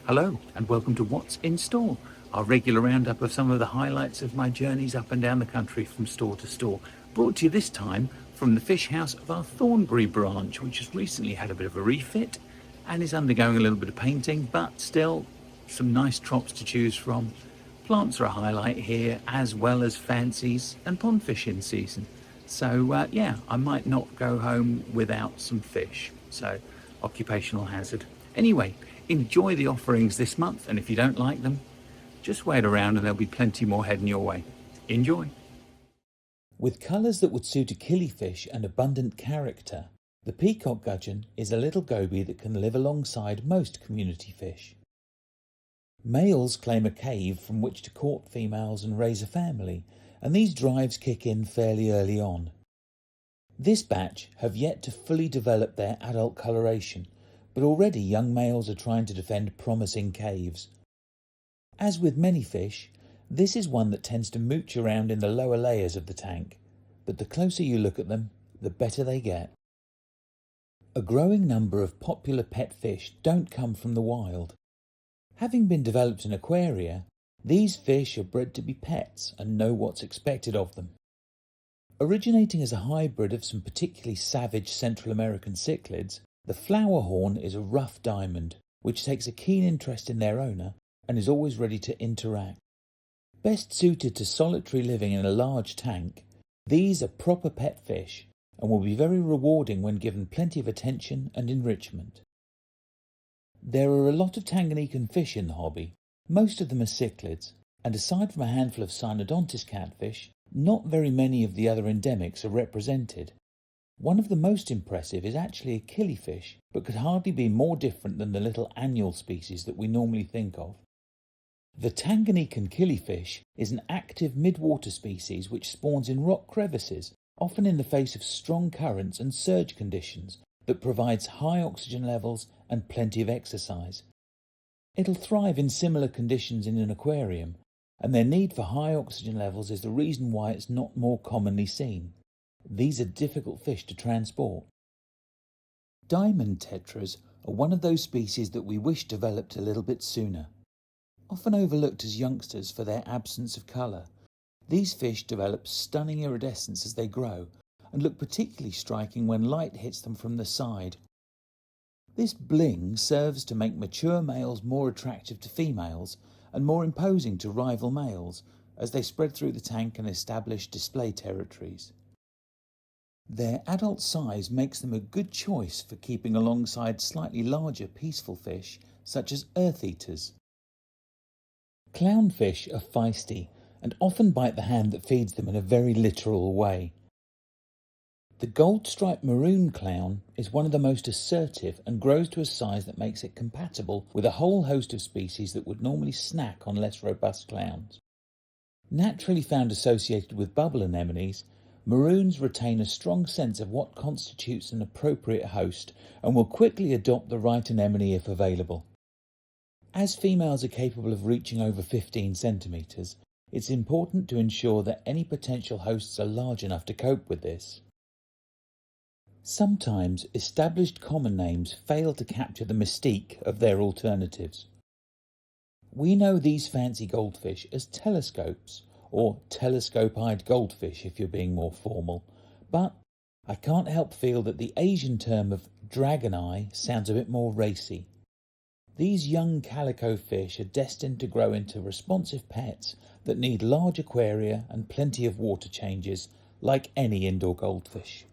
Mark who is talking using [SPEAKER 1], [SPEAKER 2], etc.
[SPEAKER 1] Hello and welcome to What's in Store, our regular roundup of some of the highlights of my journeys up and down the country from store to store. Brought to you this time from the fish house of our Thornbury branch, which has recently had a bit of a refit and is undergoing a little bit of painting, but still some nice trops to choose from. Plants are a highlight here, as well as fancies and pondfish in season. So yeah, I might not go home without some fish. So occupational hazard. Anyway, enjoy the offerings this month, and if you don't like them, just wait around and there'll be plenty more heading your way. Enjoy.
[SPEAKER 2] With colours that would suit a killifish and abundant character, the peacock gudgeon is a little goby that can live alongside most community fish. Males claim a cave from which to court females and raise a family, and these drives kick in fairly early on. This batch have yet to fully develop their adult coloration, but already young males are trying to defend promising caves. As with many fish, this is one that tends to mooch around in the lower layers of the tank, but the closer you look at them, the better they get. A growing number of popular pet fish don't come from the wild. Having been developed in aquaria, these fish are bred to be pets and know what's expected of them. Originating as a hybrid of some particularly savage Central American cichlids, the flowerhorn is a rough diamond, which takes a keen interest in their owner and is always ready to interact. Best suited to solitary living in a large tank, these are proper pet fish and will be very rewarding when given plenty of attention and enrichment. There are a lot of Tanganyikan fish in the hobby. Most of them are cichlids, and aside from a handful of cynodontis catfish, not very many of the other endemics are represented. One of the most impressive is actually a killifish, but could hardly be more different than the little annual species that we normally think of. The Tanganyikan killifish is an active mid-water species which spawns in rock crevices, often in the face of strong currents and surge conditions, that provides high oxygen levels and plenty of exercise. It'll thrive in similar conditions in an aquarium, and their need for high oxygen levels is the reason why it's not more commonly seen. These are difficult fish to transport. Diamond tetras are one of those species that we wish developed a little bit sooner. Often overlooked as youngsters for their absence of colour, these fish develop stunning iridescence as they grow and look particularly striking when light hits them from the side. This bling serves to make mature males more attractive to females and more imposing to rival males as they spread through the tank and establish display territories. Their adult size makes them a good choice for keeping alongside slightly larger peaceful fish such as earth eaters. Clownfish are feisty and often bite the hand that feeds them in a very literal way. The gold-striped maroon clown is one of the most assertive and grows to a size that makes it compatible with a whole host of species that would normally snack on less robust clowns. Naturally found associated with bubble anemones, maroons retain a strong sense of what constitutes an appropriate host and will quickly adopt the right anemone if available. As females are capable of reaching over 15 centimetres, it's important to ensure that any potential hosts are large enough to cope with this. Sometimes established common names fail to capture the mystique of their alternatives. We know these fancy goldfish as telescopes, or telescope-eyed goldfish if you're being more formal, but I can't help feel that the Asian term of dragon eye sounds a bit more racy. These young calico fish are destined to grow into responsive pets that need large aquaria and plenty of water changes, like any indoor goldfish.